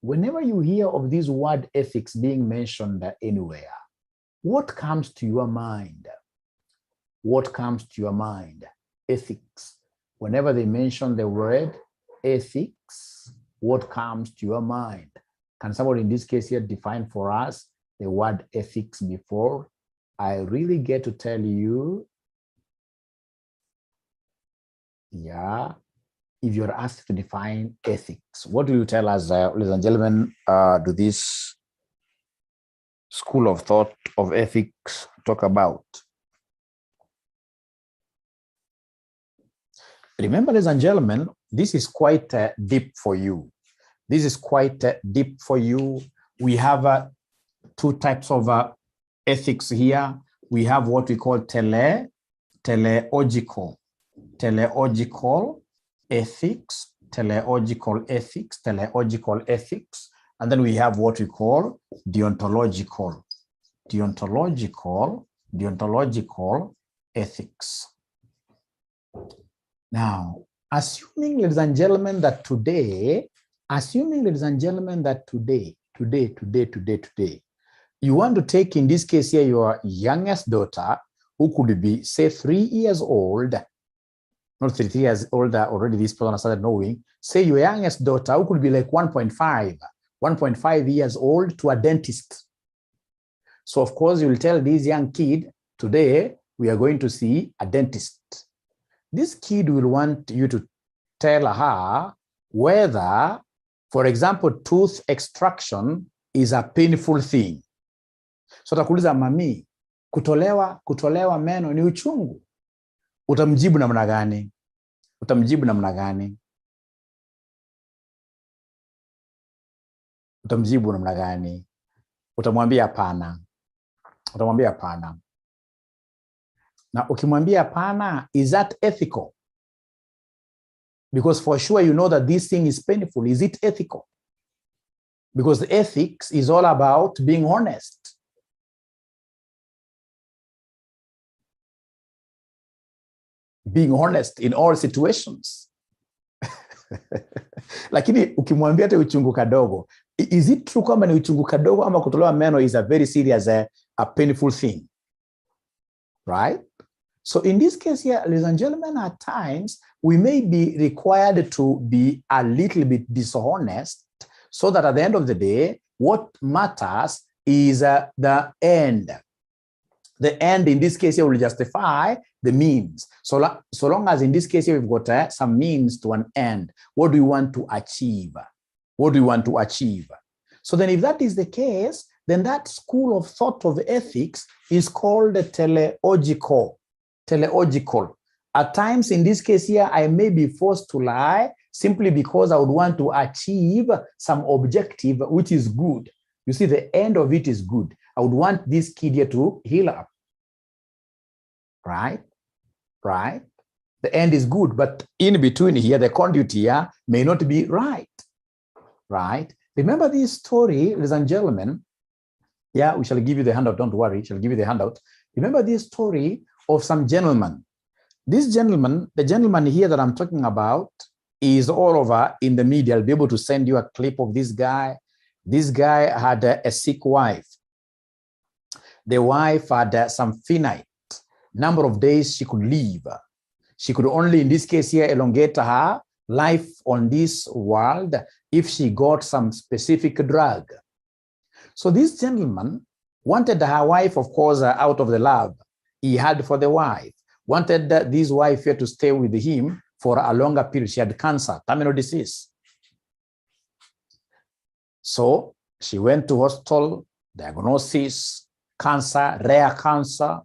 whenever you hear of this word ethics being mentioned anywhere, what comes to your mind? What comes to your mind? Ethics. Whenever they mention the word ethics, what comes to your mind? Can somebody in this case here define for us the word ethics before I really get to tell you? Yeah. If you're asked to define ethics, what do you tell us, ladies and gentlemen, do this school of thought of ethics talk about? Remember, ladies and gentlemen, this is quite deep for you. This is quite deep for you. We have two types of ethics here. We have what we call teleological ethics, teleological ethics, and then we have what we call deontological ethics. Now, assuming, ladies and gentlemen, that today, you want to take, in this case here, your youngest daughter, who could be, say, 3 years old, not 3 years older, already this person started knowing, say your youngest daughter, who could be like 1.5 years old, to a dentist. So of course, you will tell this young kid, today, we are going to see a dentist. This kid will want you to tell her whether, for example, tooth extraction is a painful thing. So takuuliza, mami, kutolewa meno ni uchungu. Utamjibu namna gani? Utamwambia hapana. Now, ukimwambia hapana, is that ethical? Because for sure you know that this thing is painful. Is it ethical? Because ethics is all about being honest. Being honest in all situations. Lakini ukimwambia te uchungu kadogo, is it true kama ni uchungu kadogo ama kutolewa meno is a very serious, a painful thing? Right? So in this case here, ladies and gentlemen, at times, we may be required to be a little bit dishonest so that at the end of the day, what matters is the end. The end in this case here will justify the means. So long as in this case here we've got some means to an end. What do we want to achieve? So then if that is the case, then that school of thought of ethics is called teleological. At times in this case here, I may be forced to lie simply because I would want to achieve some objective which is good. You see, the end of it is good. I would want this kid here to heal up. Right? The end is good, but in between here, the conduit here may not be right. Remember this story, ladies and gentlemen. Yeah, we shall give you the handout. Don't worry, we shall give you the handout. Remember this story of some gentleman. This gentleman, the gentleman here that I'm talking about, is all over in the media. I'll be able to send you a clip of this guy. This guy had a sick wife. The wife had some finite number of days she could live. She could only, in this case here, elongate her life on this world if she got some specific drug. So this gentleman wanted her wife, of course, out of the love he had for the wife, wanted this wife here to stay with him for a longer period. She had cancer, terminal disease. So she went to hospital, diagnosis, cancer, rare cancer,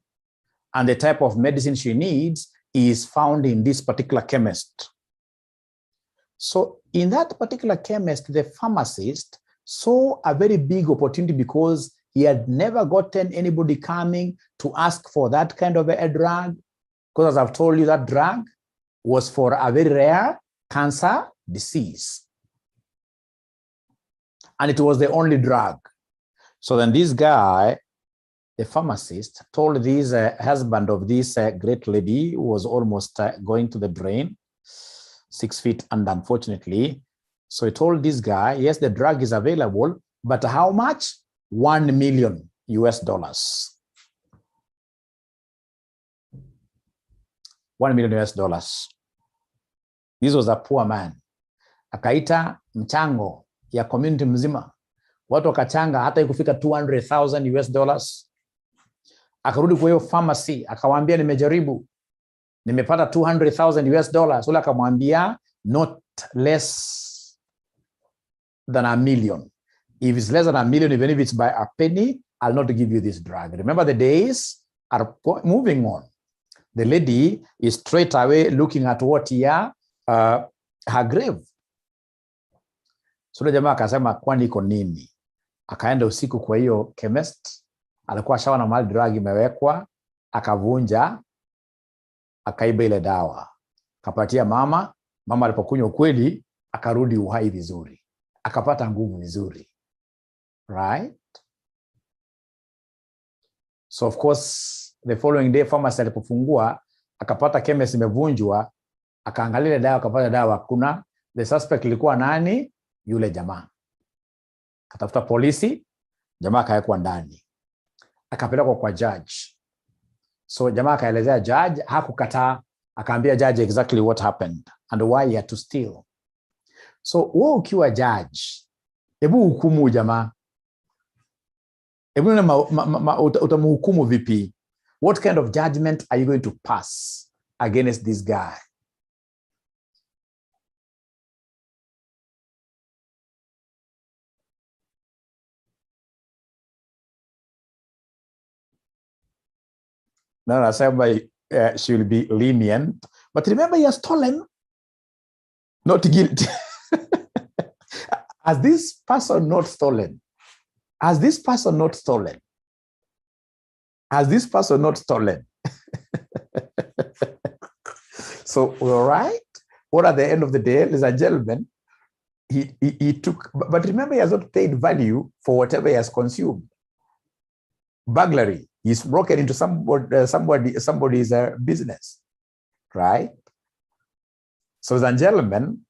and the type of medicine she needs is found in this particular chemist. So in that particular chemist, the pharmacist saw a very big opportunity because he had never gotten anybody coming to ask for that kind of a drug. Because as I've told you, that drug was for a very rare cancer disease. And it was the only drug. So then this guy, the pharmacist, told this husband of this great lady who was almost going to the drain, 6 feet, and unfortunately, So he told this guy, yes, the drug is available, but how much? $1 million US. $1 million US. This was a poor man. Akaita mchango ya community mzima. Watu wakachanga hata ikufika $200,000 US. Akarudi kwa hiyo pharmacy, akawaambia nimejaribu, nimepata $200,000 US. Ule akamwambia not less than $1 million. If it's less than $1 million, even if it's by a penny, I'll not give you this drug. Remember, the days are moving on. The lady is straight away looking at what here, her grave. So jamaa akasema kwani iko nini? Akaenda usiku kwa hiyo chemist, alikuwa shawa na mali drug imewekwa, akavunja, akaiba ile dawa. Akapatia mama, mama alipokunywa kweli akarudi uhai vizuri. Akapata nguvu vizuri. Right? So of course the following day pharmacy alipofungua akapata chemist imevunjwa, akaangalia ile dawa, akapata dawa kuna. The suspect ilikuwa nani? Yule jamaa. Katafuta polisi, jamaa akawekwa ndani. Akapelekwa kwa judge. So jamaa akaelezea judge, hakukataa, akaambia judge exactly what happened and why he had to steal. So wewe ukiwa judge, hebu hukumu jamaa. Hebu utamhukumu vipi? What kind of judgment are you going to pass against this guy? No, I said she will be lenient. But remember, he has stolen, not guilty. Has this person not stolen? Has this person not stolen? Has this person not stolen? So, all right. What at the end of the day, ladies and gentlemen, he took, but remember, he has not paid value for whatever he has consumed. Burglary. He's broken into somebody's business, right? So, ladies and gentlemen,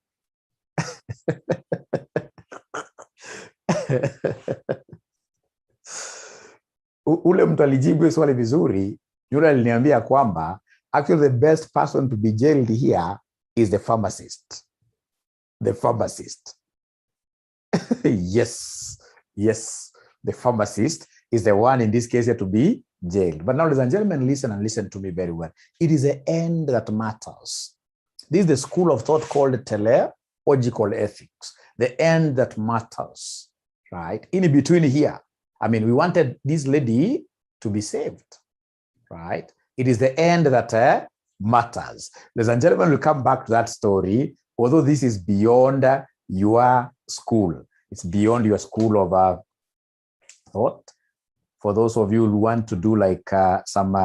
ule mtu alijibu swali vizuri. Yule aliniambia kwamba actually the best person to be jailed here is the pharmacist. The pharmacist. Yes, the pharmacist is the one in this case here to be jailed. But now, ladies and gentlemen, listen and listen to me very well. It is the end that matters. This is the school of thought called teleological ethics. The end that matters, right? In between here, I mean, we wanted this lady to be saved, right? It is the end that matters. Ladies and gentlemen, we'll come back to that story, although this is beyond your school. It's beyond your school of thought. For those of you who want to do like some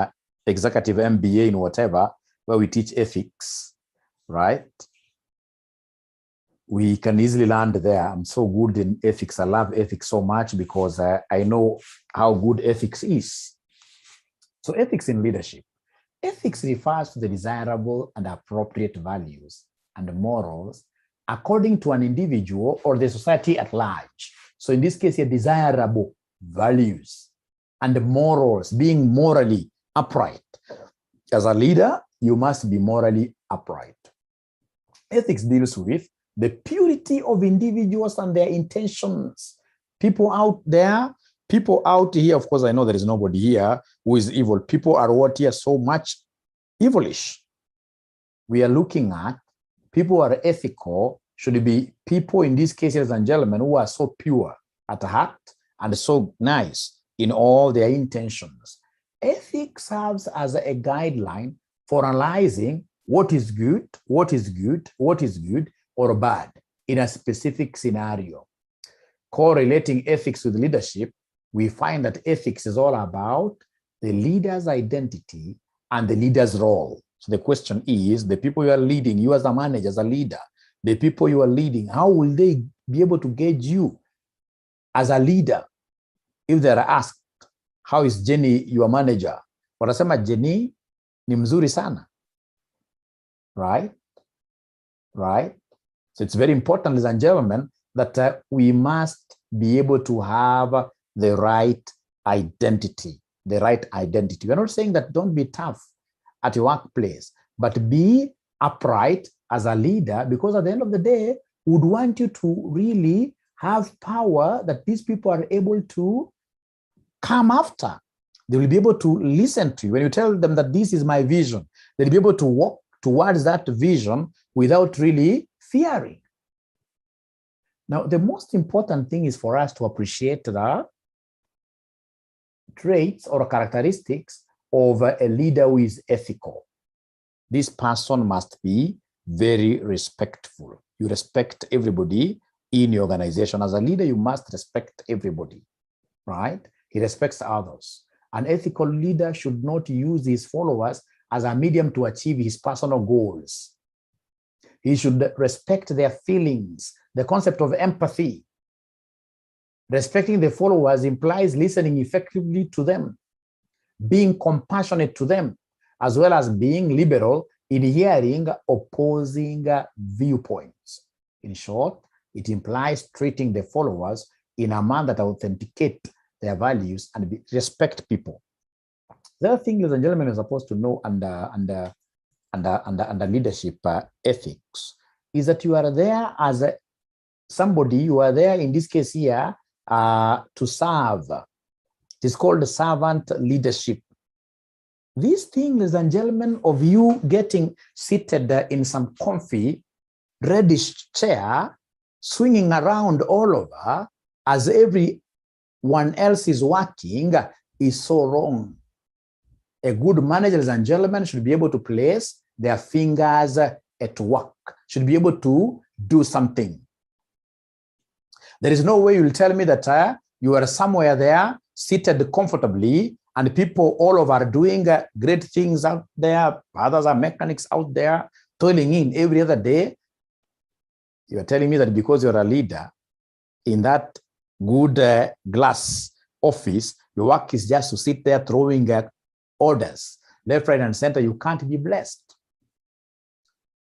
executive MBA in whatever, where we teach ethics, right? We can easily land there. I'm so good in ethics. I love ethics so much because I know how good ethics is. So ethics in leadership. Ethics refers to the desirable and appropriate values and morals according to an individual or the society at large. So in this case, here, desirable values and morals, being morally upright. As a leader, you must be morally upright. Ethics deals with the purity of individuals and their intentions. People out there, people out here, of course, I know there is nobody here who is evil. People are what here so much evilish. We are looking at people who are ethical, should be people in these cases and gentlemen who are so pure at heart and so nice in all their intentions. Ethics serves as a guideline for analyzing what is good or bad in a specific scenario. Correlating ethics with leadership, we find that ethics is all about the leader's identity and the leader's role. So the question is, the people you are leading, you as a manager, as a leader, the people you are leading, how will they be able to gauge you as a leader? If they are asked, how is Jenny your manager? Watasema Jenny ni mzuri sana. Right? So it's very important, ladies and gentlemen, that we must be able to have the right identity, the right identity. We're not saying that don't be tough at your workplace, but be upright as a leader, because at the end of the day, we would want you to really have power that these people are able to come after. They will be able to listen to you. When you tell them that this is my vision, they'll be able to walk towards that vision without really fearing. Now, the most important thing is for us to appreciate the traits or characteristics of a leader who is ethical. This person must be very respectful. You respect everybody in your organization. As a leader, you must respect everybody, right? He respects others. An ethical leader should not use his followers as a medium to achieve his personal goals. He should respect their feelings, the concept of empathy. Respecting the followers implies listening effectively to them, being compassionate to them, as well as being liberal in hearing opposing viewpoints. In short, it implies treating the followers in a manner that authenticate their values and respect people. The other thing, ladies and gentlemen, you're supposed to know under leadership ethics is that you are there as somebody, you are there in this case here to serve. It is called servant leadership. This thing, ladies and gentlemen, of you getting seated in some comfy, reddish chair, swinging around all over as everyone else is working, is so wrong. A good manager, ladies and gentlemen, should be able to place their fingers at work, should be able to do something. There is no way you'll tell me that you are somewhere there, seated comfortably, and people all over are doing great things out there. Others are mechanics out there, toiling in every other day. You are telling me that because you're a leader in that good glass office, your work is just to sit there throwing orders left, right, and center. You can't be blessed.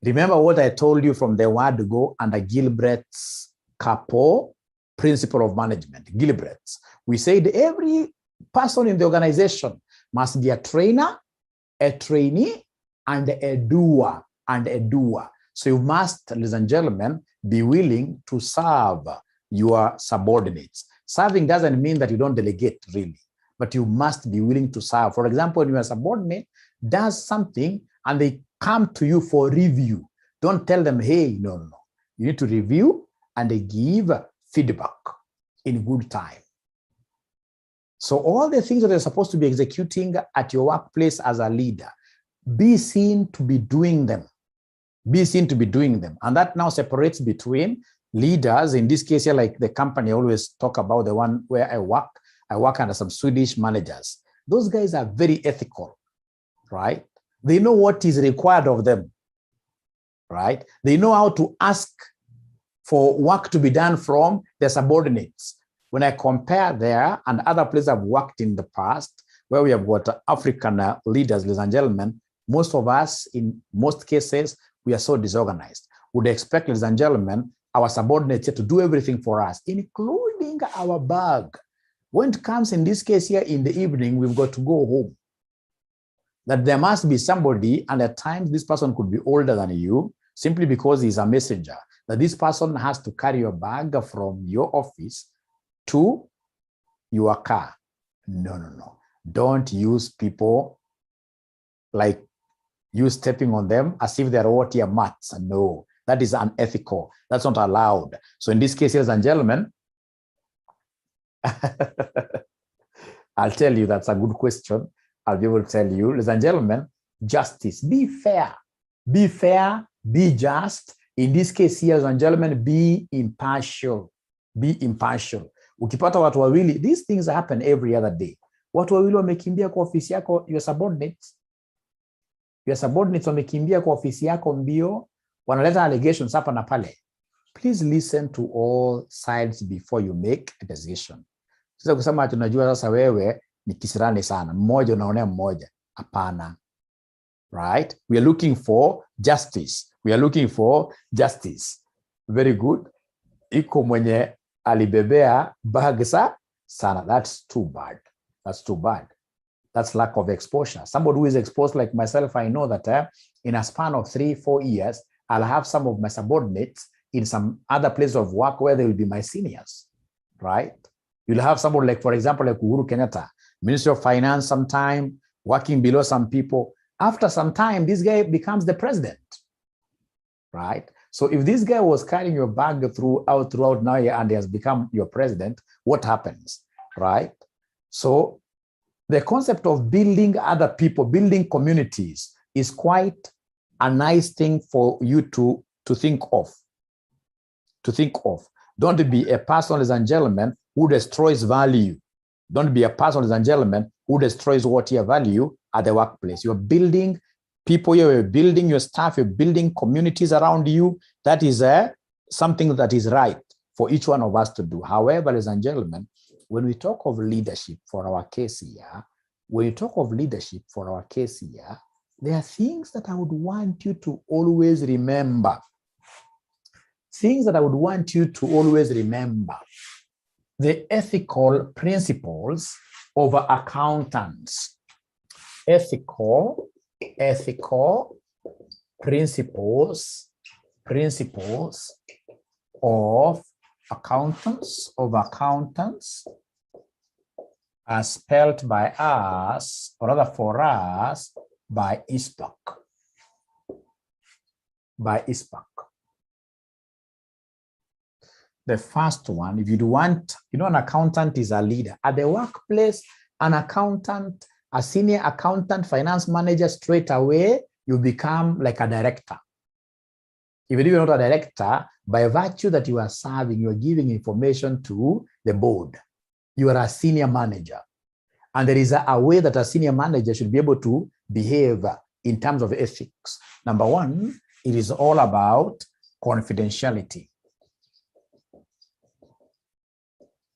Remember what I told you from the word go under Gilbert's Capo principle of management, Gilbert's. We said every person in the organization must be a trainer, a trainee, and a doer, So you must, ladies and gentlemen, be willing to serve your subordinates. Serving doesn't mean that you don't delegate, really, but you must be willing to serve. For example, when your subordinate does something and they come to you for review, don't tell them, hey, no. You need to review and they give feedback in good time. So all the things that you're supposed to be executing at your workplace as a leader, be seen to be doing them. Be seen to be doing them. And that now separates between leaders, in this case here, like the company I always talk about, the one where I work under some Swedish managers. Those guys are very ethical, right? They know what is required of them, right? They know how to ask for work to be done from their subordinates. When I compare there and other places I've worked in the past, where we have got African leaders, ladies and gentlemen, most of us, in most cases, we are so disorganized. Would expect, ladies and gentlemen, our subordinates to do everything for us, including our bag. When it comes in this case here in the evening, we've got to go home. That there must be somebody, and at times this person could be older than you, simply because he's a messenger, that this person has to carry your bag from your office to your car. No. Don't use people like you stepping on them as if they're what your mats. No, that is unethical. That's not allowed. So in this case, ladies and gentlemen, I'll tell you, that's a good question. I'll be able to tell you, ladies and gentlemen, justice. Be fair, be just. In this case here, ladies and gentlemen, be impartial. Be impartial. Ukipata watu wawili, these things happen every other day. Watu wawili wamekimbia kwa ofisi yako, your subordinates wamekimbia kwa ofisi yako mbio, wanaleta allegations hapa na pale. Please listen to all sides before you make a decision. Sasa kusema tunajua sasa wewe ni kisirani sana, mmoja unaonea mmoja. Hapana. Right? We are looking for justice. very good. Iko mwenye alibebea bag sana. That's too bad. That's too bad. That's lack of exposure. Somebody who is exposed like myself, I know that in a span of 3-4 years, I'll have some of my subordinates in some other place of work where they will be my seniors, right? You'll have somebody like, for example, like Uhuru Kenyatta, Minister of Finance sometime, working below some people. After some time, this guy becomes the president, right? So if this guy was carrying your bag throughout now and he has become your president, what happens, right? So the concept of building other people, building communities is quite a nice thing for you to think of. Don't be a person, ladies and gentlemen, who destroys value. Don't be a person, ladies and gentlemen, who destroys what you value at the workplace. You're building people, you're building your staff, you're building communities around you. That is something that is right for each one of us to do. However, ladies and gentlemen, when we talk of leadership for our case here, there are things that I would want you to always remember. The ethical principles of accountants. Ethical principles of accountants, are spelled by us, or rather for us, by ISPAC. The first one, if you want, an accountant is a leader. At the workplace, an accountant, a senior accountant, finance manager, straight away, you become like a director. Even if you're not a director, by virtue that you are serving, you are giving information to the board. You are a senior manager. And there is a way that a senior manager should be able to behave in terms of ethics. Number one, it is all about confidentiality.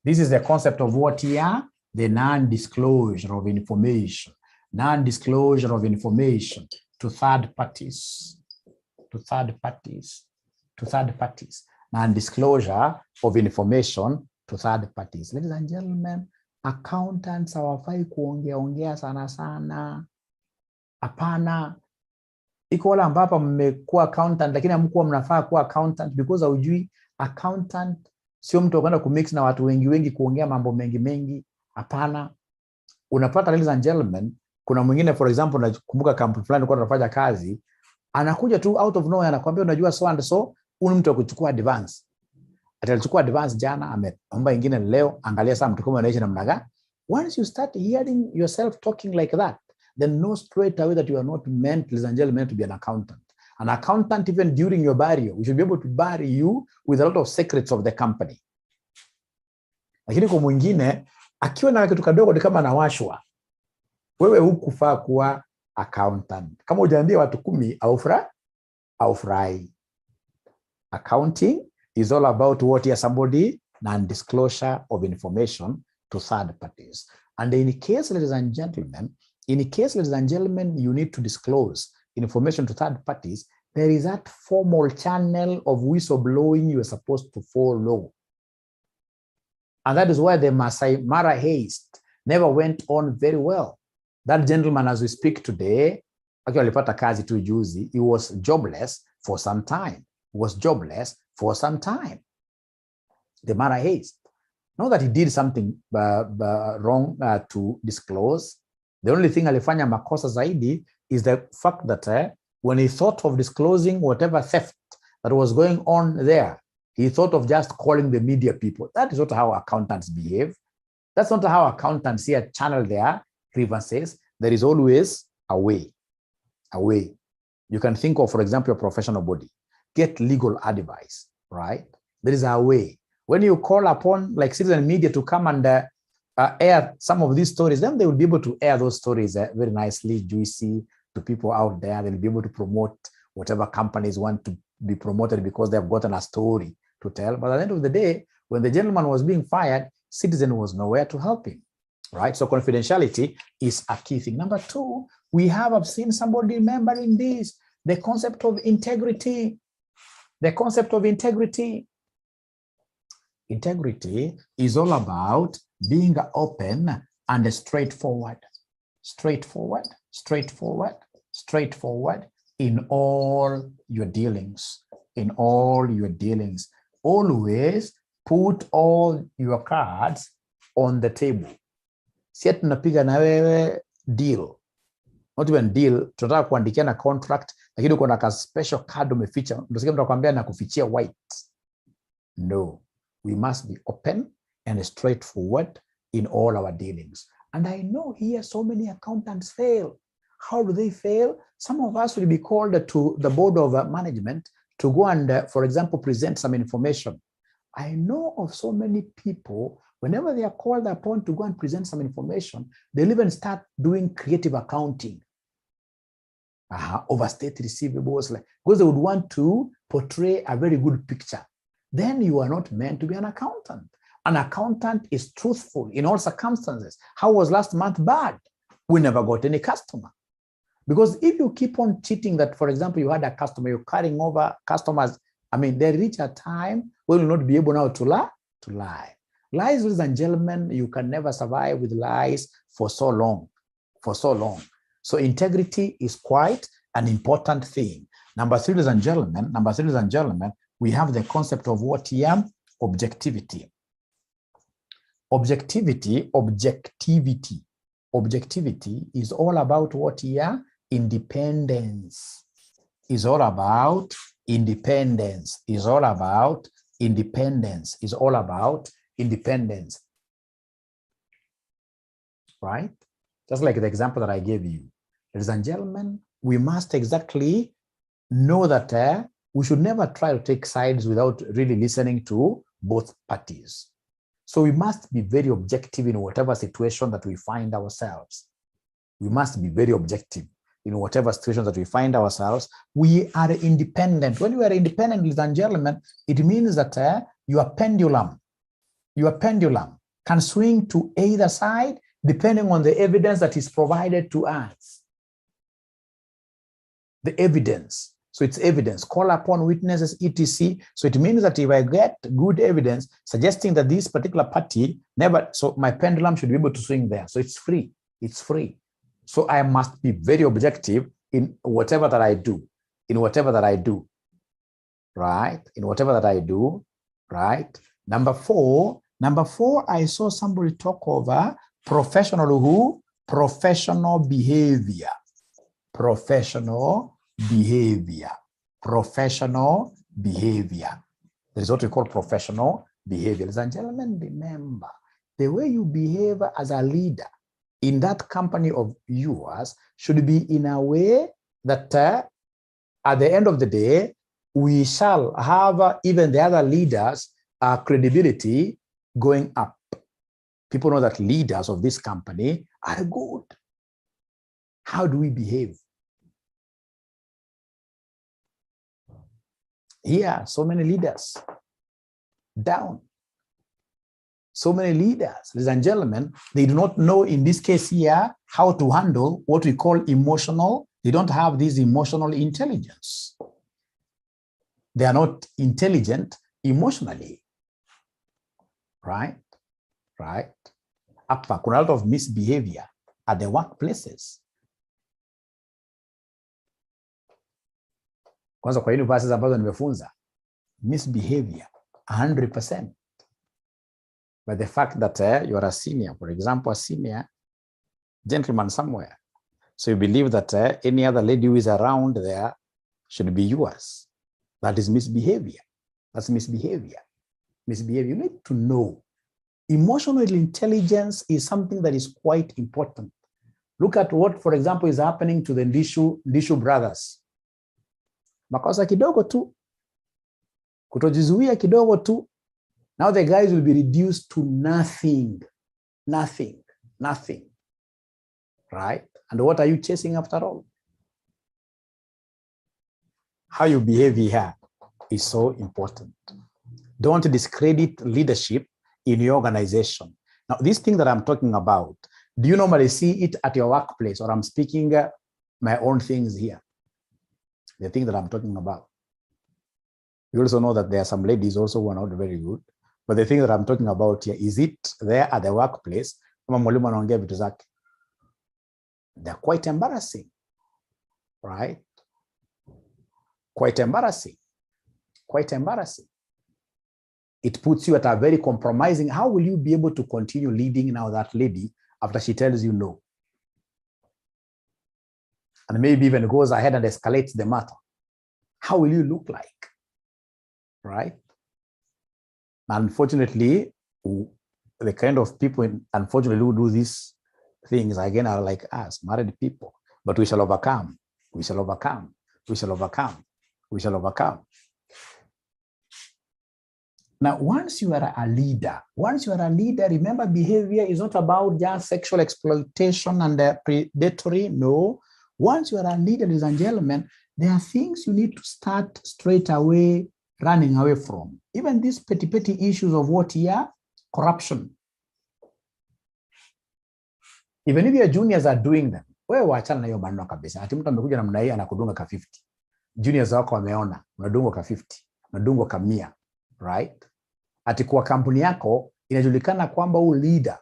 This is the concept of what here? The non-disclosure of information. Non-disclosure of information to third parties. Non-disclosure of information to third parties. Ladies and gentlemen, accountants hawafai kuongea sana. Hapana. Iko wala ambapo mmekuwa accountant lakini hamkuwa mnafaa kuwa accountant because haujui accountant sio mtu kwenda kumix na watu wengi kuongea mambo mengi. Hapana. Unapata, ladies and gentlemen, kuna mwingine for example nakumbuka kampuni fulani kwa tunafanya kazi, anakuja tu out of nowhere anakuambia unajua so and so, mtu akuchukua advance. Atachukua advance jana, ameomba ingine leo, angalia saa mtu kama anaishi namna gani. Once you start hearing yourself talking like that, then know straight away that you are not meant, ladies and gentlemen, to be an accountant. An accountant, even during your burial, we should be able to bury you with a lot of secrets of the company. Lakini kwa mwingine, akiwa na kitu kadogo ni kama anawashwa. Wewe hukufaa kuwa accountant. Kama hujaambia watu 10 aufurahi. Accounting is all about what here somebody non-disclosure of information to third parties. And in case, ladies and gentlemen, you need to disclose information to third parties, there is that formal channel of whistleblowing you are supposed to follow. And that is why the Masai Mara heist never went on very well. That gentleman, as we speak today, actually alipata kazi tu juzi, he was jobless for some time. The Mara heist. Not that he did something wrong to disclose. The only thing alifanya makosa zaidi is the fact that when he thought of disclosing whatever theft that was going on there, he thought of just calling the media people. That is not how accountants behave. That's not how accountants here channel their grievances. There is always a way. You can think of, for example, your professional body. Get legal advice, right? There is a way. When you call upon like citizen media to come and air some of these stories, then they will be able to air those stories very nicely, juicy to people out there. They'll be able to promote whatever companies want to be promoted because they've gotten a story to tell. But at the end of the day, when the gentleman was being fired, citizen was nowhere to help him, right? So confidentiality is a key thing. Number 2, I've seen somebody remembering this, the concept of integrity. The concept of integrity. Integrity is all about being open and straightforward. Straightforward, straightforward, straightforward in all your dealings. In all your dealings. Always put all your cards on the table. Si tunapiga na wewe deal. Not even deal, tunataka kuandikiana contract, lakini uko na ka special card umeficha. Ndio sasa tunakwambia na kufichia white. No, we must be open and straightforward in all our dealings. And I know here so many accountants fail. How do they fail? Some of us will be called to the board of management to go and, for example, present some information. I know of so many people, whenever they are called upon to go and present some information, they'll even start doing creative accounting. Overstate receivables, because they would want to portray a very good picture. Then you are not meant to be an accountant. An accountant is truthful in all circumstances. How was last month? Bad. We never got any customer. Because if you keep on cheating that, for example, you had a customer, you're carrying over customers, I mean, they reach a time where you will not be able now to lie. Lies, ladies and gentlemen, you can never survive with lies for so long. So integrity is quite an important thing. Number three, ladies and gentlemen, we have the concept of what here? Objectivity. Objectivity is all about what here? Independence. Is all about independence. Right? Just like the example that I gave you. Ladies and gentlemen, we must exactly know that we should never try to take sides without really listening to both parties. So we must be very objective in whatever situation that we find ourselves. We must be very objective in whatever situation that we find ourselves. We are independent. When you are independent, ladies and gentlemen, it means that your pendulum can swing to either side depending on the evidence that is provided to us. The evidence. So it's evidence. Call upon witnesses, etc. So it means that if I get good evidence suggesting that this particular party never, so my pendulum should be able to swing there. So it's free. It's free. So I must be very objective in whatever that I do. Right? In whatever that I do. Right? Number four, I saw somebody talk over professional behavior. Professional behavior. That is what we call professional behavior. Ladies and gentlemen, remember, the way you behave as a leader in that company of yours should be in a way that at the end of the day, we shall have even the other leaders' credibility going up. People know that leaders of this company are good. How do we behave? Here, so many leaders down. So many leaders, ladies and gentlemen, they do not know in this case here how to handle what we call emotional. They don't have this emotional intelligence. They are not intelligent emotionally. Right? Hapa kuna a lot of misbehavior at the workplaces. Kwanza kwa universities ambazo nimefunza, misbehavior 100%. But the fact that you are a senior, for example, a senior gentleman somewhere, so you believe that any other lady who is around there should be yours. That is misbehavior. That's misbehavior. You need to know. Emotional intelligence is something that is quite important. Look at what, for example, is happening to the Ndishu brothers. Makosa kidogo tu, kutojizuia kidogo tu. Now the guys will be reduced to nothing. Right? And what are you chasing after all? How you behave here is so important. Don't discredit leadership in your organization. Now, this thing that I'm talking about, do you normally see it at your workplace, or I'm speaking my own things here? The thing that I'm talking about. You also know that there are some ladies also who are not very good. But the thing that I'm talking about here, is it there at the workplace? They're quite embarrassing, right? Quite embarrassing. Quite embarrassing. It puts you at a very compromising. How will you be able to continue leading now that lady after she tells you no? And maybe even goes ahead and escalates the matter. How will you look like? Right? Unfortunately, the kind of people, unfortunately, who do these things, again, are like us, married people. But we shall overcome. We shall overcome. We shall overcome. We shall overcome. Now, once you are a leader, remember, behavior is not about just sexual exploitation and predatory. No. Once you are a leader, ladies and gentlemen, there are things you need to start straight away running away from. Even these petty issues of what here? Corruption. Even if your juniors are doing them, wewe waachana na hiyo maneno kabisa. Ati mtu amekuja namna hii anakudunga ka 50. Juniors wako wameona, unadungwa ka 50, unadungwa ka 100, right? Ati kwa kampuni yako inajulikana kwamba huyu leader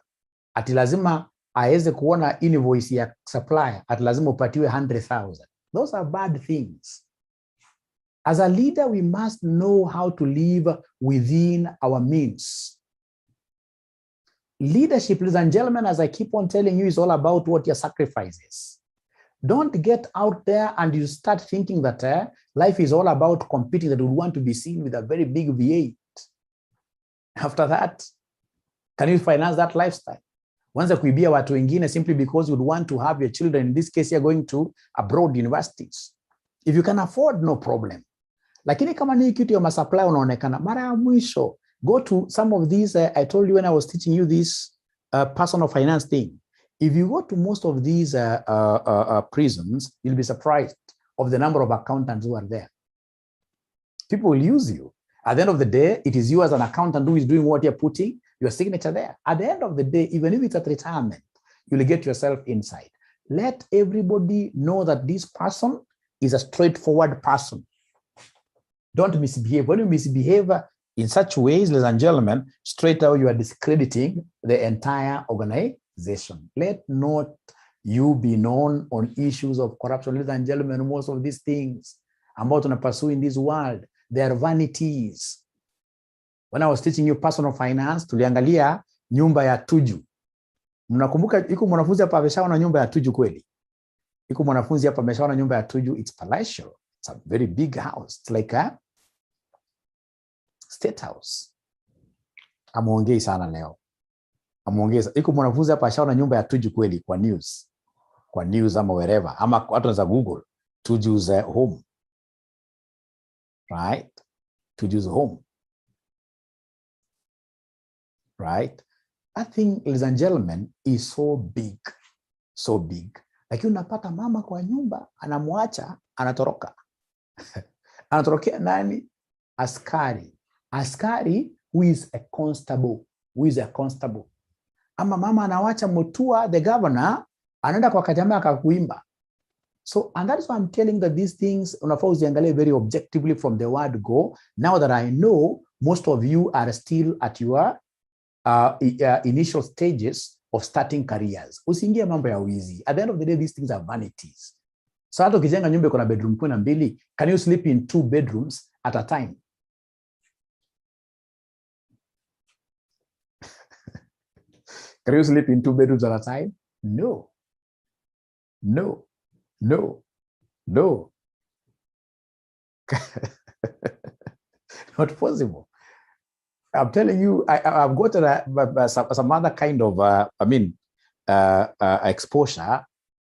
ati lazima aweze kuona invoice ya supplier, ati lazima upatiwe 100,000. Those are bad things. As a leader, we must know how to live within our means. Leadership, ladies and gentlemen, as I keep on telling you, is all about what your sacrifice is. Don't get out there and you start thinking that life is all about competing, that you want to be seen with a very big V8. After that, can you finance that lifestyle? Wanza kuibia watu wengine simply because you would want to have your children, in this case, you're going to abroad universities. If you can afford, no problem. Lakini kama ni kitu ya masupply unaonekana, mara ya mwisho, go to some of these, I told you when I was teaching you this personal finance thing. If you go to most of these prisons, you'll be surprised of the number of accountants who are there. People will use you. At the end of the day, it is you as an accountant who is doing what you're putting your signature there. At the end of the day, even if it's at retirement, you'll get yourself inside. Let everybody know that this person is a straightforward person. Don't misbehave. When you misbehave in such ways, ladies and gentlemen, straight away you are discrediting the entire organization. Let not you be known on issues of corruption. Ladies and gentlemen, most of these things I'm about to pursue in this world, they are vanities. When I was teaching you personal finance, tuliangalia nyumba ya Tuju. Mnakumbuka iko mwanafunzi hapa ameshaona nyumba ya Tuju kweli? Iko mwanafunzi hapa ameshaona nyumba ya Tuju, it's palatial. It's a very big house. It's like a state house. Amuongei sana leo. Amuongeza. Iko mwanafunzi hapa ashaona nyumba ya Tuju kweli kwa news. Kwa news ama wherever. Ama watu wanaweza Google Tuju's home. Right? Tuju's home. Right? That thing, ladies and gentlemen, is so big. So big. Lakini unapata mama kwa nyumba, anamwacha, anatoroka. Anatorokea nani? Askari. Askari who is a constable. Who is a constable. Ama mama anawacha Mutua, the governor, anaenda kwa Kajama akakuimba. So, and that is why I'm telling that these things, unafaa uziangalie very objectively from the word go. Now that I know most of you are still at your initial stages of starting careers. Usiingie mambo ya wizi. At the end of the day, these things are vanities. So, hata ukijenga nyumba iko na bedroom 12, can you sleep in 2 bedrooms at a time? Can you sleep in 2 bedrooms at a time? No. No. No. No. Not possible. I'm telling you, I've got some other kind of, exposure,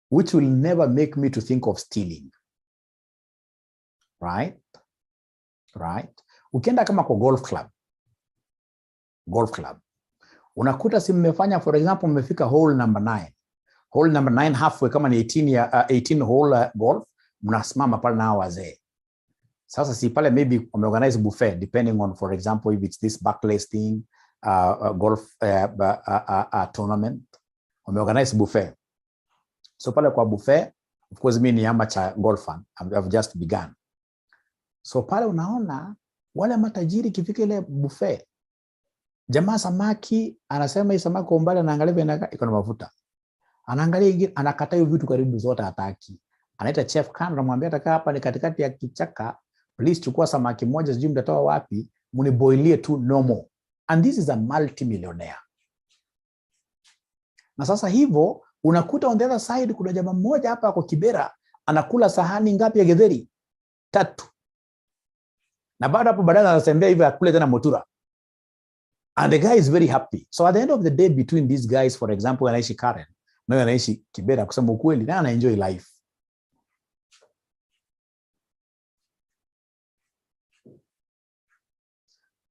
which will never make me to think of stealing. Right? Right? Ukienda kama kwa golf club. Unakuta si mmefanya, for example, mmefika hole number 9. Hole number 9 halfway, kama ni 18 hole golf, mnasimama pale na wazee. Sasa si pale maybe organize buffet, depending on, for example, if it's this Barclays thing, golf tournament, organize buffet. So pale kwa buffet, of course, mimi ni amateur golfer. I've just begun. So pale unaona Wale matajiri kifika ile buffet, jamaa samaki anasema hii samaki kwa umbali anaangalia vile iko na mafuta. Anaangalia ingine anakata hiyo vitu karibu zote hataki. Anaita chef kando anamwambia taka hapa ni katikati ya kichaka, please chukua samaki moja sijui mtatoa wapi, mniboilie tu normal. And this is a multi-millionaire. Na sasa hivyo unakuta on the other side kuna jamaa mmoja hapa kwa Kibera anakula sahani ngapi ya githeri? 3. Na baada hapo baadaye anatembea hivi akule tena motura. And the guy is very happy. So at the end of the day, between these guys, for example, anaishi Karen, na anaishi Kibera, kusema ukweli, na ana enjoy life.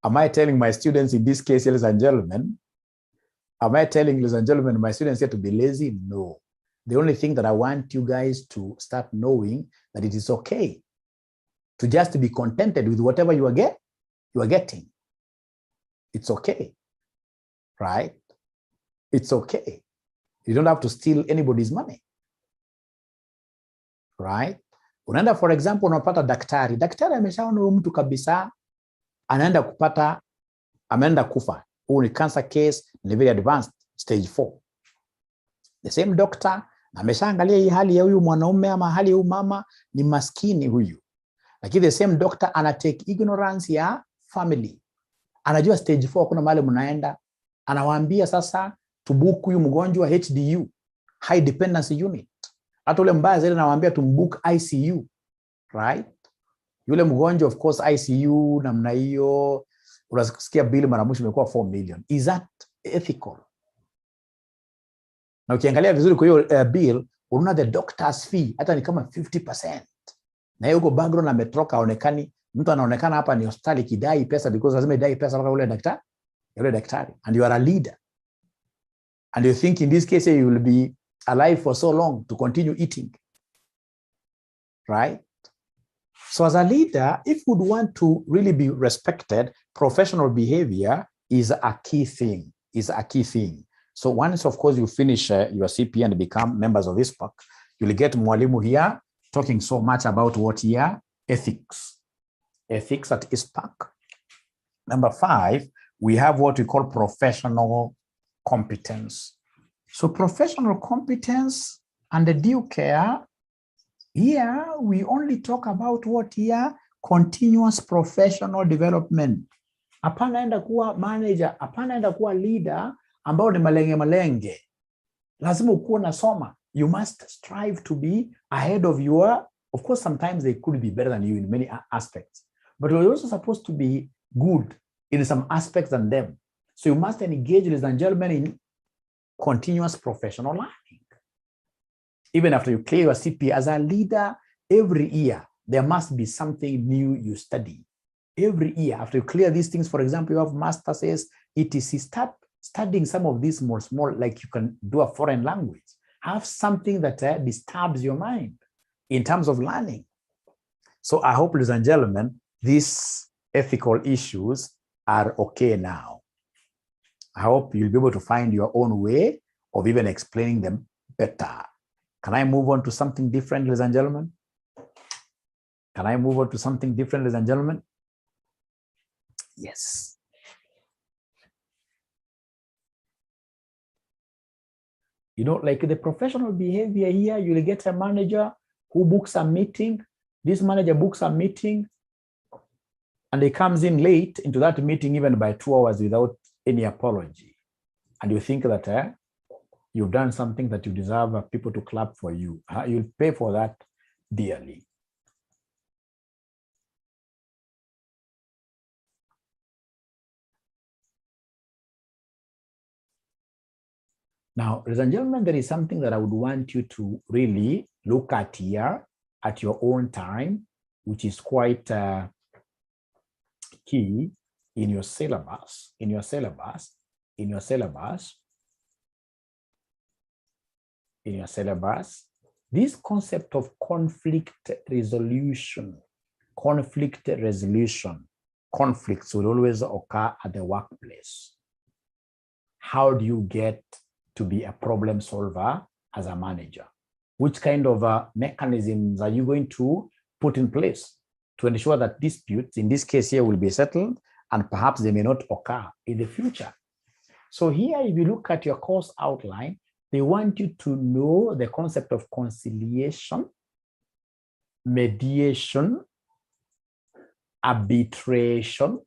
Am I telling my students in this case, ladies and gentlemen, am I telling, ladies and gentlemen, my students here to be lazy? No. The only thing that I want you guys to start knowing that it is okay to just be contented with whatever you are getting. It's okay, right? It's okay. You don't have to steal anybody's money, right? Unaenda, for example, unapata daktari. Daktari ameshaona huyu mtu kabisa, anaenda kupata, ameenda kufa. Huu ni cancer case, ni very advanced, stage 4. The same doctor, ameshaangalia hii hali ya huyu mwanaume ama hali ya huyu mama, ni maskini huyu. Lakini the same doctor anatake ignorance ya family. Anajua stage 4 kuna mahali mnaenda, anawaambia sasa tubook huyu mgonjwa HDU, high dependency unit. Hata ule mbaya zaidi anawaambia tumbook ICU, right? Yule mgonjwa of course ICU namna hiyo, unasikia bill mara mwisho imekuwa 4 million. Is that ethical? Na ukiangalia vizuri kwa hiyo bill, unaona the doctor's fee hata ni kama 50%. Na yuko background ametoka aonekani, mtu anaonekana hapa ni hospitali kidai pesa because lazima idai pesa mpaka yule daktari. And you are a leader. And you think in this case you will be alive for so long to continue eating. Right? So as a leader, if you would want to really be respected, professional behavior is a key thing. So once, of course, you finish your CPA and become members of ISPAC, you'll get Mwalimu here talking so much about what here? Ethics. Ethics at ISPAC. Number 5, we have what we call professional competence. So professional competence and the due care, here we only talk about what here? Continuous professional development. Hapana enda kuwa manager, hapana enda kuwa leader ambao ni malenge. Lazima ukuwe unasoma. You must strive to be ahead of your, of course sometimes they could be better than you in many aspects, but you're also supposed to be good in some aspects than them. So you must engage, ladies and gentlemen, in continuous professional learning. Even after you clear your CPA as a leader, every year, there must be something new you study. Every year, after you clear these things, for example, you have masters, etc. Start studying some of these more small, like you can do a foreign language. Have something that disturbs your mind in terms of learning. So I hope, ladies and gentlemen, these ethical issues are okay now. I hope you'll be able to find your own way of even explaining them better. Can I move on to something different, ladies and gentlemen? Can I move on to something different, ladies and gentlemen? Yes. You know, like the professional behavior here, you'll get a manager who books a meeting. This manager books a meeting and he comes in late into that meeting even by 2 hours without any apology. And you think that you've done something that you deserve people to clap for you. You'll pay for that dearly. Now, ladies and gentlemen, there is something that I would want you to really look at here at your own time, which is quite key in your syllabus, this concept of conflict resolution. Conflicts will always occur at the workplace. How do you get to be a problem solver as a manager? Which kind of mechanisms are you going to put in place to ensure that disputes, in this case here, will be settled, and perhaps they may not occur in the future. So here, if you look at your course outline, they want you to know the concept of conciliation, mediation, arbitration,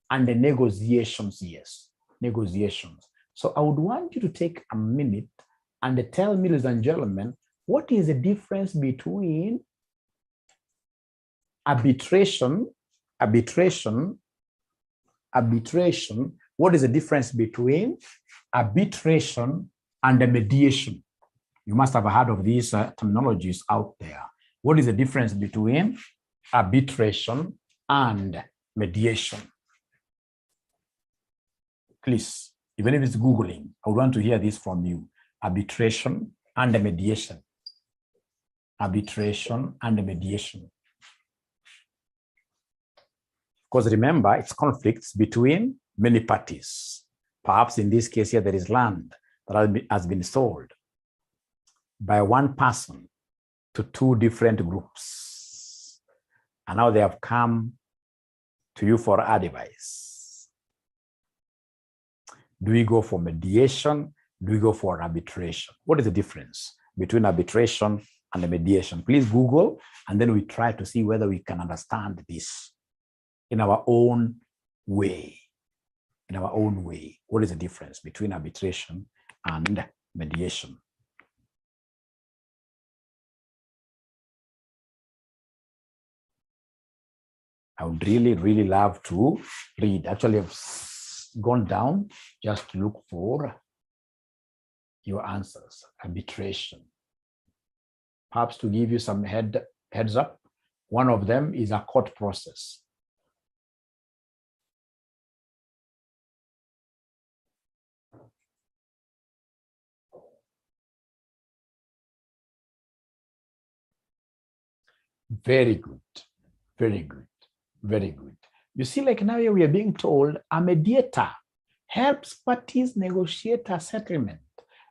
and the negotiations. Yes, negotiations. So I would want you to take a minute and tell me, ladies and gentlemen, what is the difference between arbitration? What is the difference between arbitration and the mediation? You must have heard of these terminologies out there. What is the difference between arbitration and mediation? Please, even if it's Googling, I want to hear this from you. Arbitration and the mediation. Arbitration and the mediation. Because remember, it's conflicts between many parties. Perhaps in this case here, there is land that has been sold by one person to two different groups. And now they have come to you for advice. Do we go for mediation? Do we go for arbitration? What is the difference between arbitration and the mediation? Please Google, and then we try to see whether we can understand this in our own way. In our own way, what is the difference between arbitration and mediation? I would really, really love to read. Actually, I've gone down just to look for your answers. Arbitration. Perhaps to give you some heads up, one of them is a court process. Very good, very good, very good. You see, like now we are being told a mediator helps parties negotiate a settlement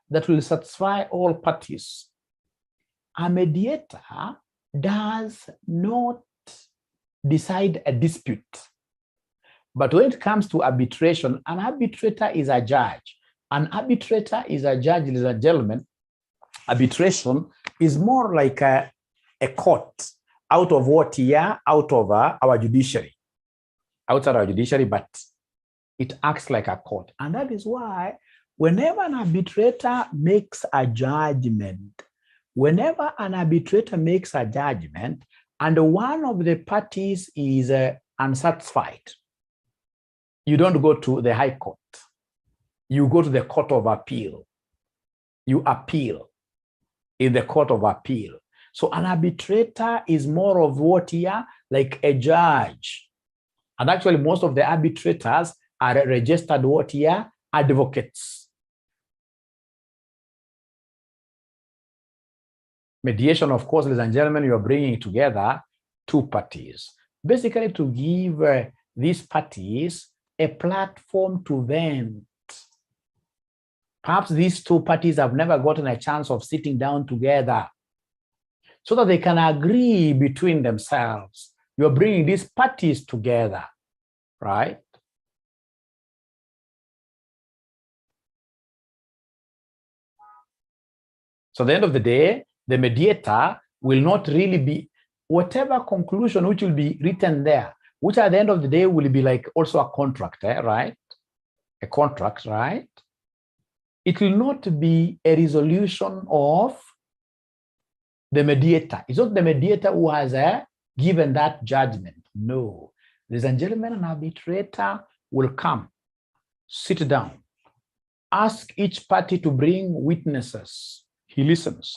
that will satisfy all parties. A mediator does not decide a dispute. But when it comes to arbitration, an arbitrator is a judge. An arbitrator is a judge, ladies and gentlemen. Arbitration is more like a court out of what here, out of our judiciary. Outside our judiciary, but it acts like a court. And that is why whenever an arbitrator makes a judgment, and one of the parties is unsatisfied, you don't go to the high court. You go to the court of appeal. You appeal in the court of appeal. So an arbitrator is more of what here, like a judge. And actually, most of the arbitrators are registered what here? Advocates. Mediation, of course, ladies and gentlemen, you are bringing together two parties, basically to give these parties a platform to vent. Perhaps these two parties have never gotten a chance of sitting down together so that they can agree between themselves. You're bringing these parties together, right? So at the end of the day, the mediator will not really be, whatever conclusion which will be written there, which at the end of the day will be like also a contract, right? A contract, right? It will not be a resolution of the mediator. It's not the mediator who has given that judgment. No. Ladies and gentlemen, an arbitrator will come, sit down, ask each party to bring witnesses. He listens.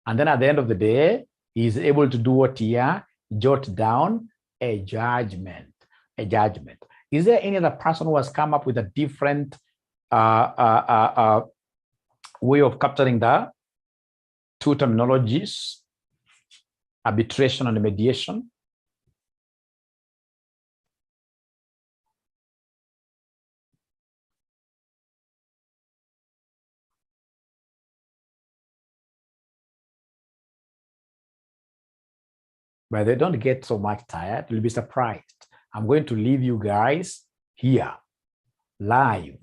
And then at the end of the day, he is able to do what here? Jot down a judgment. A judgment. Is there any other person who has come up with a different way of capturing the two terminologies, arbitration and mediation? but they don't get so much tired. You'll be surprised. I'm going to leave you guys here live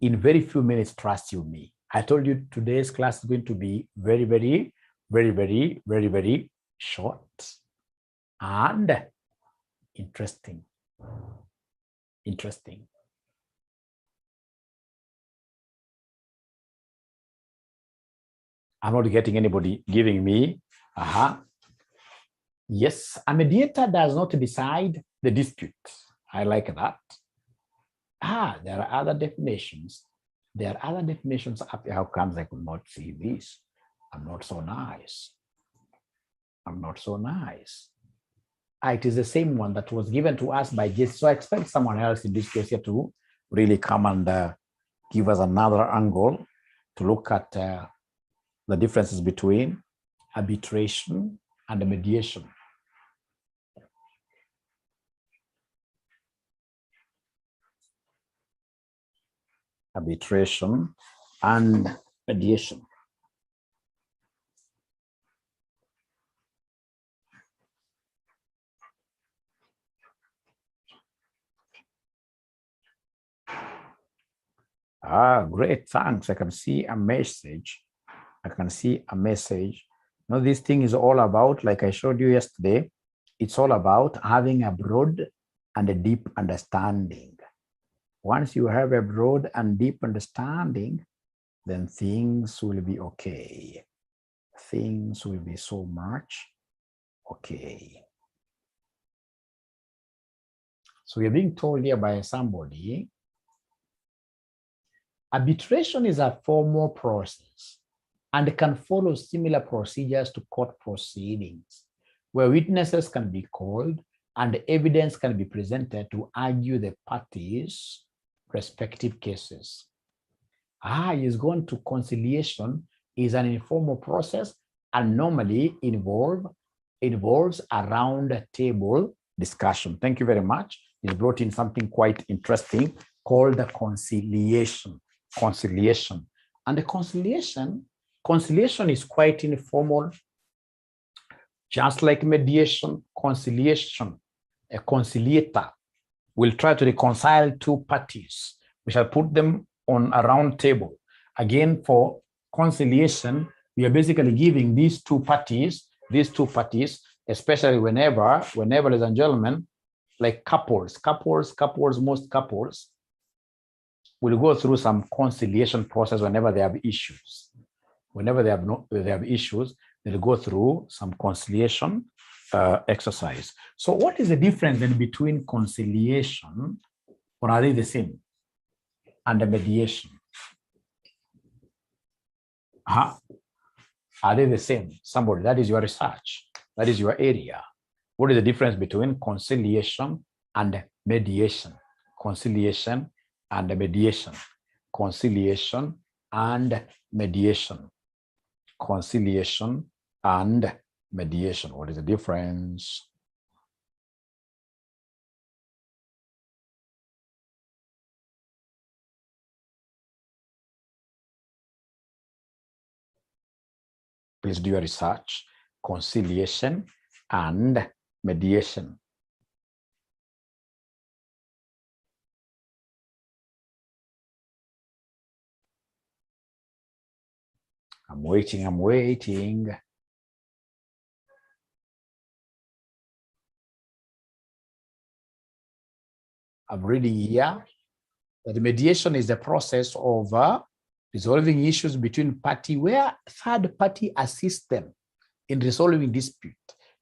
in very few minutes. Trust you me. I told you today's class is going to be very, very, very, very, very, very short and interesting. Interesting. I'm not getting anybody giving me. Yes, a mediator does not decide the dispute. I like that. There are other definitions. There are other definitions up here. How comes I could not see this? I'm not so nice. I'm not so nice. It is the same one that was given to us by Jesse. So I expect someone else in this case here to really come and give us another angle to look at the differences between arbitration and mediation. Arbitration and mediation. Great, thanks. I can see a message. I can see a message. Now, this thing is all about, like I showed you yesterday, it's all about having a broad and a deep understanding. Once you have a broad and deep understanding, then things will be okay. Things will be so much okay. So you're being told here by somebody, arbitration is a formal process and can follow similar procedures to court proceedings, where witnesses can be called and evidence can be presented to argue the parties' respective cases. Is going to conciliation is an informal process and normally involves a round table discussion. Thank you very much. He brought in something quite interesting called the conciliation. Conciliation. And the conciliation is quite informal, just like mediation. Conciliation, a conciliator will try to reconcile two parties. We shall put them on a round table. Again, for conciliation, we are basically giving these two parties, especially whenever, ladies and gentlemen, like couples, most couples will go through some conciliation process whenever they have issues. Whenever they have issues, they'll go through some conciliation exercise. So what is the difference then between conciliation, or are they the same, and the mediation? Are they the same? Somebody, that is your research. That is your area. What is the difference between conciliation and mediation? Conciliation and mediation. Conciliation and mediation. Conciliation and mediation. What is the difference? Please do your research. Conciliation and mediation. I'm waiting. I'm reading here that mediation is the process of resolving issues between parties where third party assists them in resolving dispute,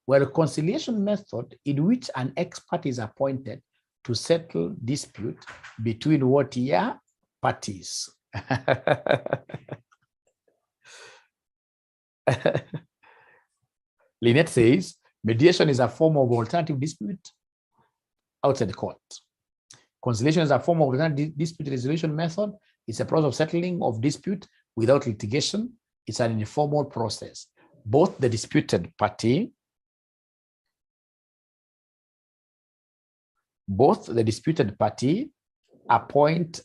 where a conciliation method in which an expert is appointed to settle dispute between what here parties. Lynette says, mediation is a form of alternative dispute outside the court. Conciliation is a form of alternative dispute resolution method. It's a process of settling of dispute without litigation. It's an informal process. Both the disputed party appoint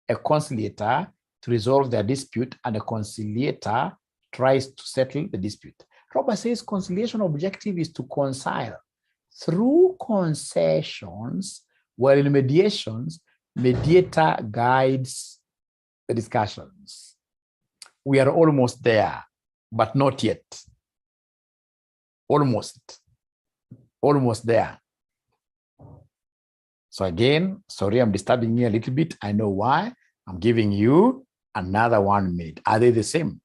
a conciliator to resolve their dispute, and a conciliator tries to settle the dispute. Robert says conciliation objective is to reconcile through concessions, while in mediations, mediator guides the discussions. We are almost there, but not yet. Almost there. So again, sorry, I'm disturbing you a little bit. I know why. I'm giving you another 1 minute. Are they the same?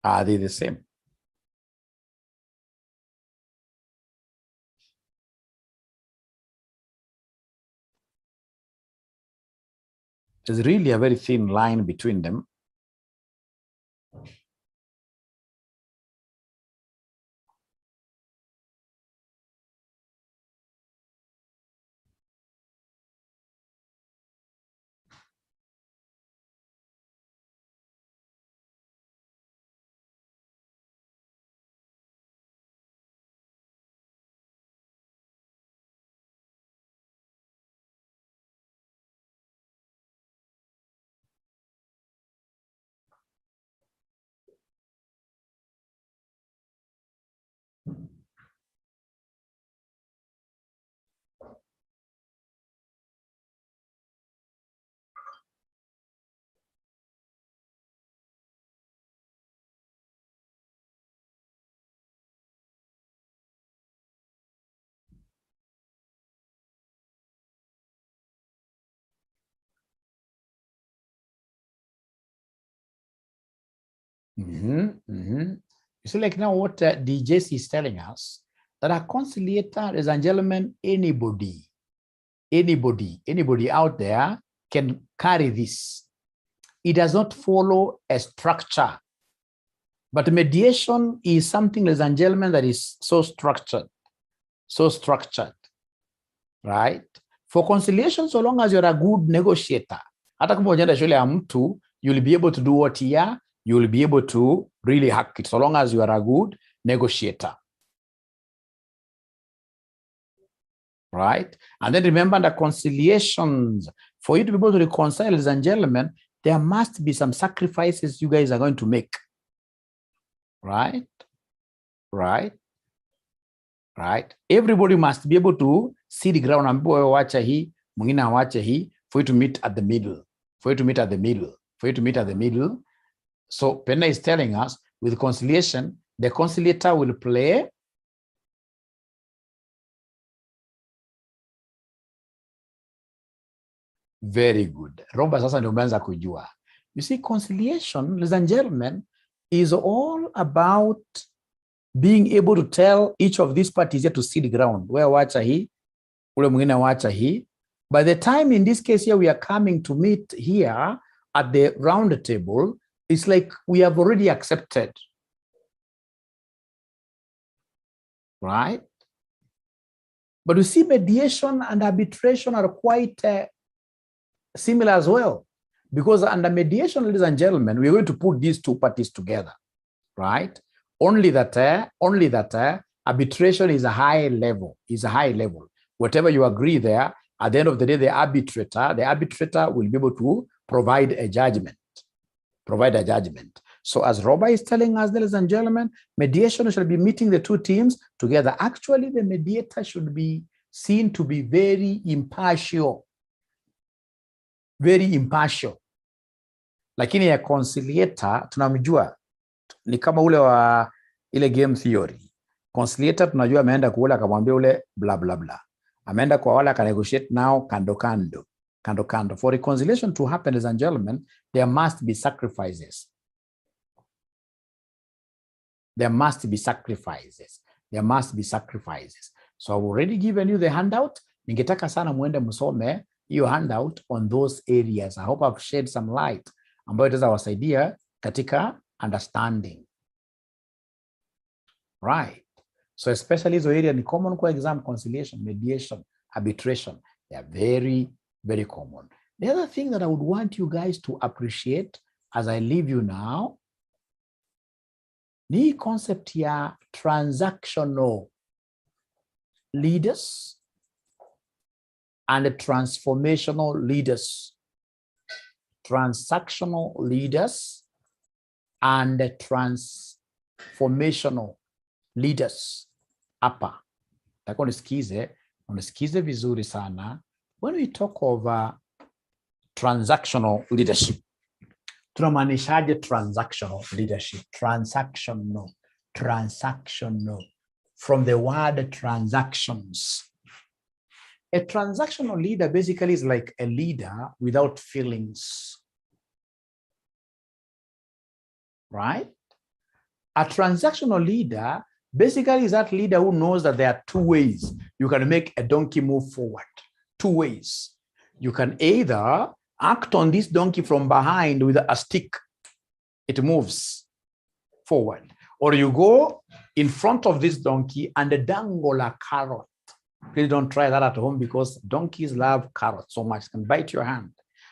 Are they the same? There's really a very thin line between them. You see, like now what DJC is telling us, that a conciliator, ladies and gentlemen, anybody out there can carry this. It does not follow a structure. But mediation is something, ladies and gentlemen, that is so structured, right? For conciliation, so long as you're a good negotiator, hata kama unaenda shule ya mtu, you'll be able to do what here, you'll be able to really hack it, so long as you are a good negotiator. Right? And then remember the conciliations, for you to be able to reconcile, ladies and gentlemen, there must be some sacrifices you guys are going to make. Right? Everybody must be able to see the ground and watch hii, mwingine awache hii, for you to meet at the middle. So Penna is telling us, with conciliation, the conciliator will play very good. Romba sasa ndio umeanza kujua. You see, conciliation, ladies and gentlemen, is all about being able to tell each of these parties here to see the ground. Where wacha hii, ule mwingine wacha hii. By the time in this case here we are coming to meet here at the round table, it's like we have already accepted. Right? But you see, mediation and arbitration are quite similar as well. Because under mediation, ladies and gentlemen, we're going to put these two parties together. Right? Only that arbitration is a high level. Whatever you agree there, at the end of the day, the arbitrator will be able to provide a judgment. So as Robert is telling us, ladies and gentlemen, mediation shall be meeting the two teams together. Actually, the mediator should be seen to be very impartial. Lakini ya conciliator, tunamjua, ni kama ule wa ile game theory. Conciliator tunajua ameenda kuula akamwambia ule bla bla bla. Ameenda kwa wala ka negotiate now kando. For reconciliation to happen, ladies and gentlemen, there must be sacrifices. So I've already given you the handout. Ningetaka sana muende msome hiyo handout on those areas. I hope I've shed some light ambayo itaweza wasaidia katika understanding. Right. So especially hizo area ni common kwa exam: conciliation, mediation, arbitration. They are very, very common. The other thing that I would want you guys to appreciate as I leave you now, ni concept ya transactional leaders and transformational leaders. Transactional leaders and transformational leaders. Hapa tako unisikize vizuri sana. When we talk of transactional leadership, tunamaanishaje transactional leadership? Transactional, from the word transactions. A transactional leader basically is like a leader without feelings, right? A transactional leader basically is that leader who knows that there are two ways you can make a donkey move forward. Two ways. You can either act on this donkey from behind with a stick, it moves forward, or you go in front of this donkey and dangle a carrot. Please don't try that at home because donkeys love carrots so much, it can bite your hand.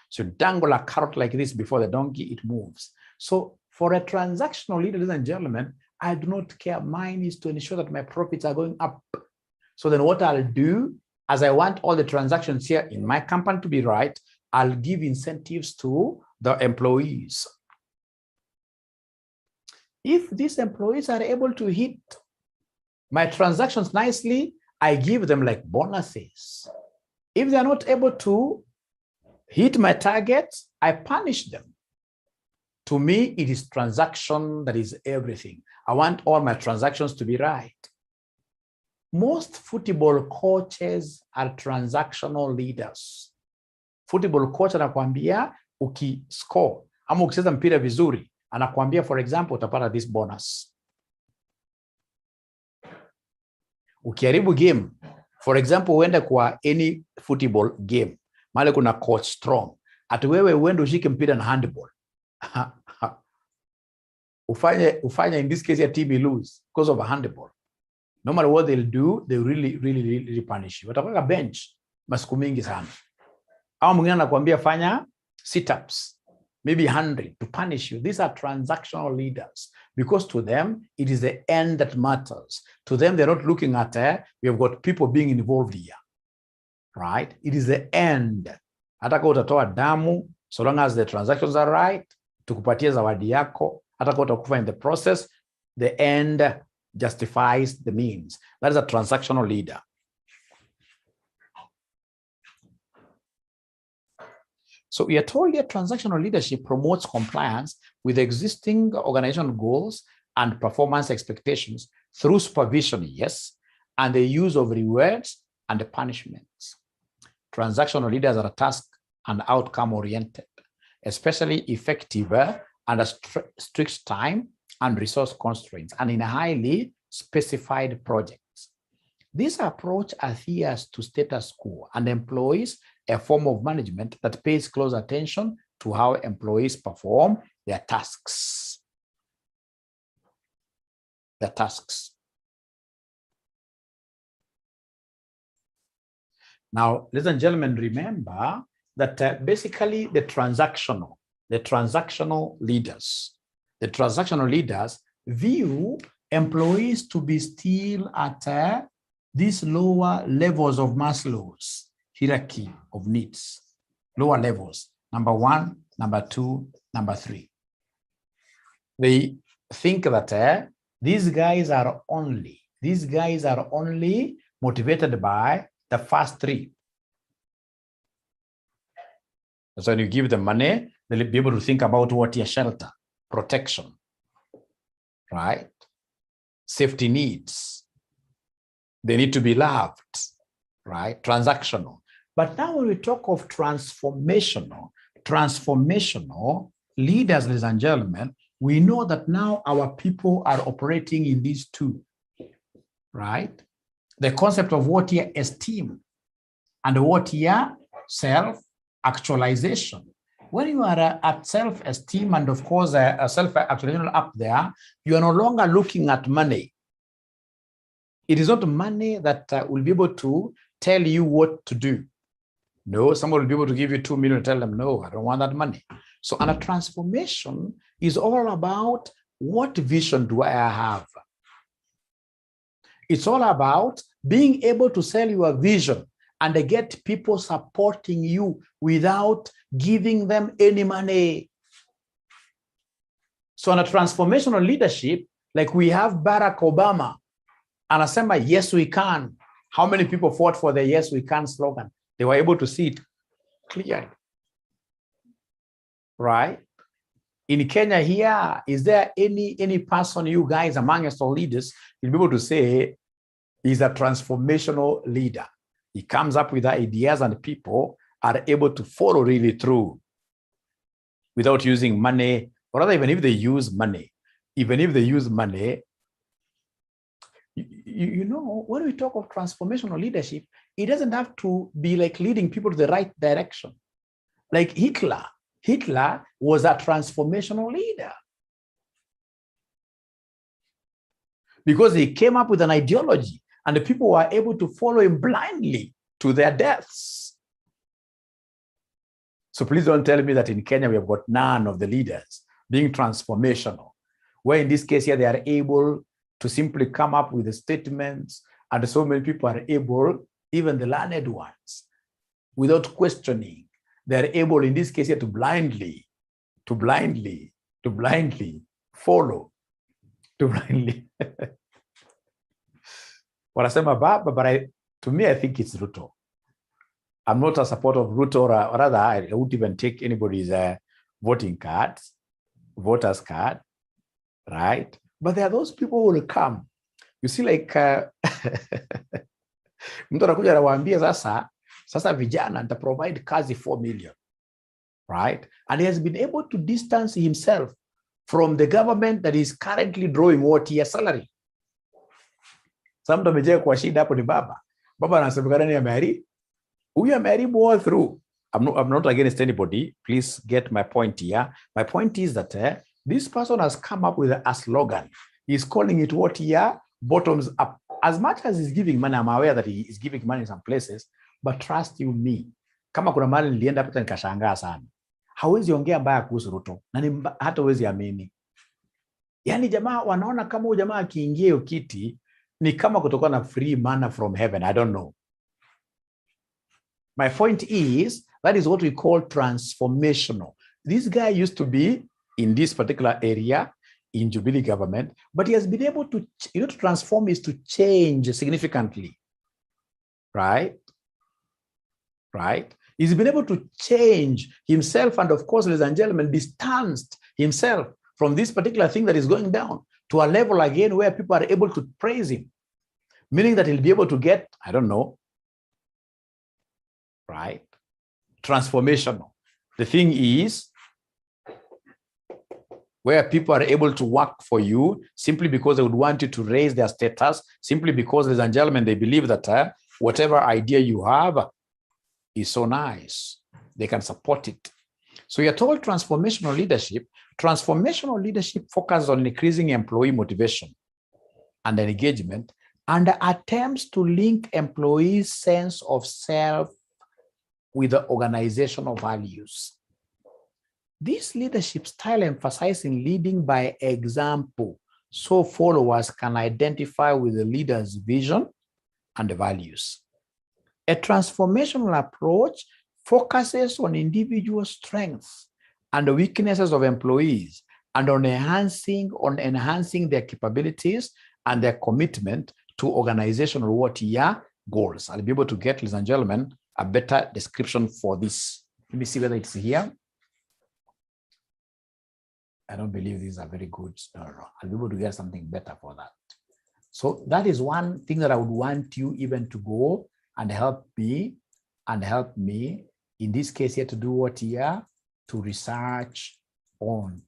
So dangle a carrot like this before the donkey, it moves. So for a transactional leader, ladies and gentlemen, I do not care. Mine is to ensure that my profits are going up. So then what I'll do, as I want all the transactions here in my company to be right, I'll give incentives to the employees. If these employees are able to hit my transactions nicely, I give them like bonuses. If they're not able to hit my targets, I punish them. To me, it is transaction that is everything. I want all my transactions to be right. Most football coaches are transactional leaders. Football coach anakuambia ukiscore ama ukicheza mpira vizuri, anakuambia for example utapata this bonus. Ukiharibu game, for example uende kwa any football game, mahali kuna coach strong, ati wewe uende ushike mpira na handball. ufanye in this case your team will lose because of a handball. No matter what they'll do, they really punish you. Watakuweka bench masiku mingi sana. Au mwingine anakuambia fanya sit-ups, maybe 100 to punish you. These are transactional leaders because to them, it is the end that matters. To them, they're not looking at, we have got people being involved here, right? It is the end. Hata kama utatoa damu, so long as the transactions are right, tukupatie zawadi yako, hata kama utakufa in the process, the end justifies the means. That is a transactional leader. So we are told that transactional leadership promotes compliance with existing organizational goals and performance expectations through supervision, yes, and the use of rewards and punishments. Transactional leaders are task and outcome oriented, especially effective under strict time and resource constraints and in highly specified projects. This approach adheres to status quo and employs a form of management that pays close attention to how employees perform their tasks. Now, ladies and gentlemen, remember that basically the transactional leaders view employees to be still at these lower levels of Maslow's hierarchy of needs, lower levels, number 1, number 2, number 3. They think that these guys are only motivated by the first 3. So when you give them money, they'll be able to think about what your shelter, protection, right? Safety needs. They need to be loved, right? Transactional. But now when we talk of transformational leaders, ladies and gentlemen, we know that now our people are operating in these 2, right? The concept of what here esteem and what here self-actualization. When you are at self-esteem and of course a self-actualization up there, you are no longer looking at money. It is not money that will be able to tell you what to do. No, someone will be able to give you 2 million and tell them, no, I don't want that money. So, and a transformation is all about what vision do I have? It's all about being able to sell your vision and get people supporting you without giving them any money. So on a transformational leadership, like we have Barack Obama, anasema, yes, we can. How many people fought for the yes, we can slogan? They were able to see it clearly, right? In Kenya here, is there any person, you guys amongst all leaders, you'll be able to say he's a transformational leader? He comes up with ideas and people are able to follow really through without using money, or rather, even if they use money, you know, when we talk of transformational leadership, it doesn't have to be like leading people to the right direction. Like Hitler was a transformational leader because he came up with an ideology and the people were able to follow him blindly to their deaths. So please don't tell me that in Kenya we have got none of the leaders being transformational, where in this case here they are able to simply come up with the statements, and so many people are able, even the learned ones, without questioning, they're able in this case here to blindly follow, to blindly. Wanasema baba, but to me, I think it's Ruto. I'm not a supporter of Ruto, or rather, I wouldn't even take anybody's voters card, right? But there are those people who will come. You see, like, mtu anakuja anawaambia sasa vijana nita provide kazi 4 million, right? And he has been able to distance himself from the government that is currently drawing what year salary. Some mtu amejea kwa shida hapo ni baba. Baba anasemekana ni ameari. Huyu ameharibu all through. I'm not against anybody. Please get my point here. My point is that this person has come up with a slogan. He's calling it what here? Bottoms up. As much as he's giving money, I'm aware that he is giving money in some places, but trust you me, kama kuna mahali nilienda hapa nikashangaa sana. Hawezi ongea mbaya kuhusu Ruto, na hata hawezi amini. Yaani jamaa wanaona kama huyu jamaa akiingia hiyo kiti ni kama kutoka na free manna from heaven. I don't know. My point is, that is what we call transformational. This guy used to be in this particular area in Jubilee government, but he has been able to, to transform is to change significantly, right? Right? He's been able to change himself, and of course, ladies and gentlemen, distanced himself from this particular thing that is going down to a level again where people are able to praise him, meaning that he'll be able to get, I don't know, right? Transformational. The thing is, where people are able to work for you simply because they would want you to raise their status, simply because, ladies and gentlemen, they believe that whatever idea you have is so nice, they can support it. So you're told transformational leadership. Transformational leadership focuses on increasing employee motivation and engagement, and attempts to link employees' sense of self with the organizational values. This leadership style emphasizing leading by example, so followers can identify with the leader's vision and the values. A transformational approach focuses on individual strengths and the weaknesses of employees, and on enhancing their capabilities and their commitment to organizational goals. I'll be able to get, ladies and gentlemen, a better description for this. Let me see whether it's here. I don't believe these are very good. No. I'll be able to get something better for that. So that is one thing that I would want you even to go and help me in this case here to do what here? To research on.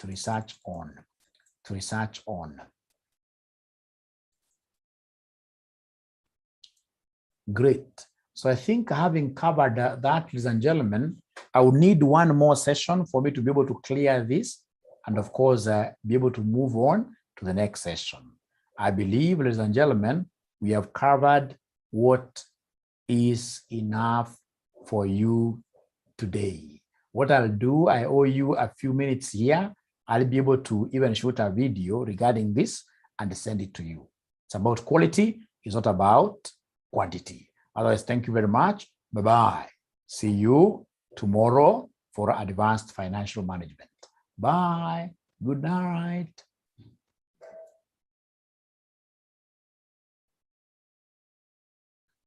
Great. So I think having covered that, ladies and gentlemen, I would need one more session for me to be able to clear this, and of course, be able to move on to the next session. I believe, ladies and gentlemen, we have covered what is enough for you today. What I'll do, I owe you a few minutes here. I'll be able to even shoot a video regarding this and send it to you. It's about quality, it's not about quantity. Otherwise, thank you very much. Bye-bye. See you tomorrow for advanced financial management. Bye. Good night.